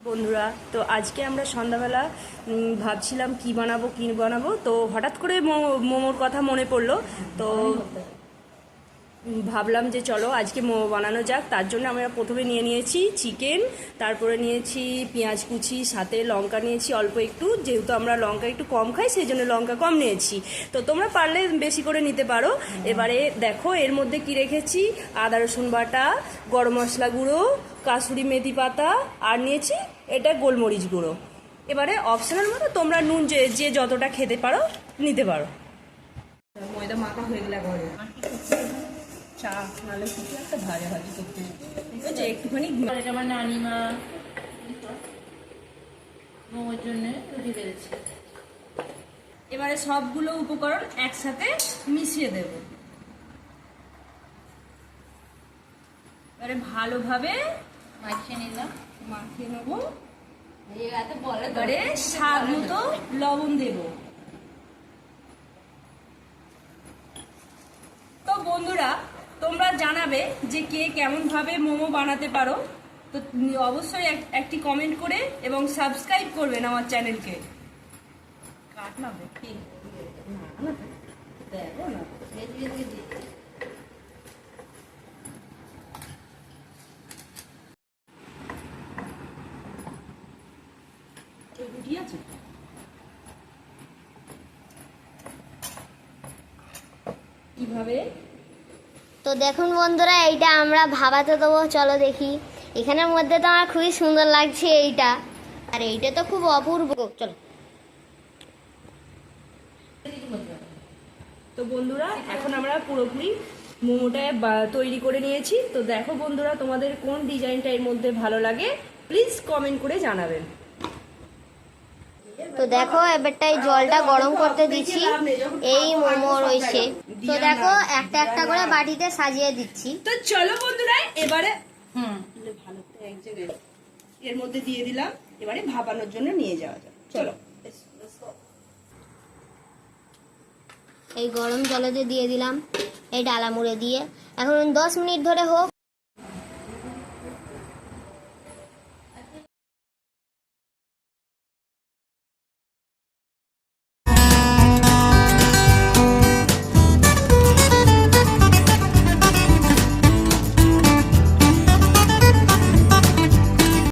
বন্ধুরা, তো আজকে আমরা সন্ধ্যাবেলা ভাবছিলাম কি বানাবো, তো হঠাৎ করে মোমোর কথা মনে পড়লো। তো ভাবলাম যে চলো আজকে মোমো বানানো যাক। তার জন্য আমরা প্রথমে নিয়েছি চিকেন, তারপরে নিয়েছি পেঁয়াজ কুচি, সাথে লঙ্কা নিয়েছি অল্প একটু, যেহেতু আমরা লঙ্কা একটু কম খাই সেই জন্য লঙ্কা কম নিয়েছি। তো তোমরা পারলে বেশি করে নিতে পারো। এবারে দেখো এর মধ্যে কি রেখেছি: আদা রসুন বাটা, গরম মশলা গুঁড়ো, কাসুরি মেথি পাতা, আর নিয়েছি এটা গোলমরিচ গুঁড়ো। এবারে অপশনাল মতো তোমরা নুন যে যতটা খেতে পারো নিতে পারো। ময়দা মাখা হয়ে গেলে ঘরে চা নালে কিছু একটা ভাজা করতে হচ্ছে একটুখানি। আমার নানিমা মোমোর জন্য রুটি বেড়েছে। এবারে সবগুলো উপকরণ একসাথে মিশিয়ে দেব। এবারে ভালোভাবে মাখিয়ে নেবো। এবারে স্বাদ মতো লবণ দেব। তো বন্ধুরা, তোমরা জানাবে যে কে কেমন ভাবে মোমো বানাতে পারো। তো অবশ্যই একটি কমেন্ট করে এবং সাবস্ক্রাইব করবেন আমার চ্যানেলকে। কাটনাবে কি না দেখো না রুটি আছে। কিভাবে? তো দেখুন বন্ধুরা, এইটা আমরা ভাবাতে দেবো, চলো দেখি। এখানের মধ্যে তো আমার খুবই সুন্দর লাগছে এইটা, আর এইটা তো খুব অপূর্ব। চলো। তো বন্ধুরা, এখন আমরা পুরোপুরি মোমোটা তৈরি করে নিয়েছি। তো দেখো বন্ধুরা, তোমাদের কোন ডিজাইনটা এর মধ্যে ভালো লাগে প্লিজ কমেন্ট করে জানাবেন। তো দেখো এবারটাই জলটা গরম করতে দিচ্ছি এই মোমো রয়েছে। তো দেখো একটা একটা করে বাটিতে সাজিয়ে দিচ্ছি। তো চলো বন্ধুরা, এবারে ভালো করে এক জায়গায় এর মধ্যে দিয়ে দিলাম। এবারে ভাপানোর জন্য নিয়ে যাওয়া যাক। চলো। এই গরম জলেতে দিয়ে দিলাম এই ডালা মুড়ে দিয়ে। এখন 10 মিনিট ধরে হোক।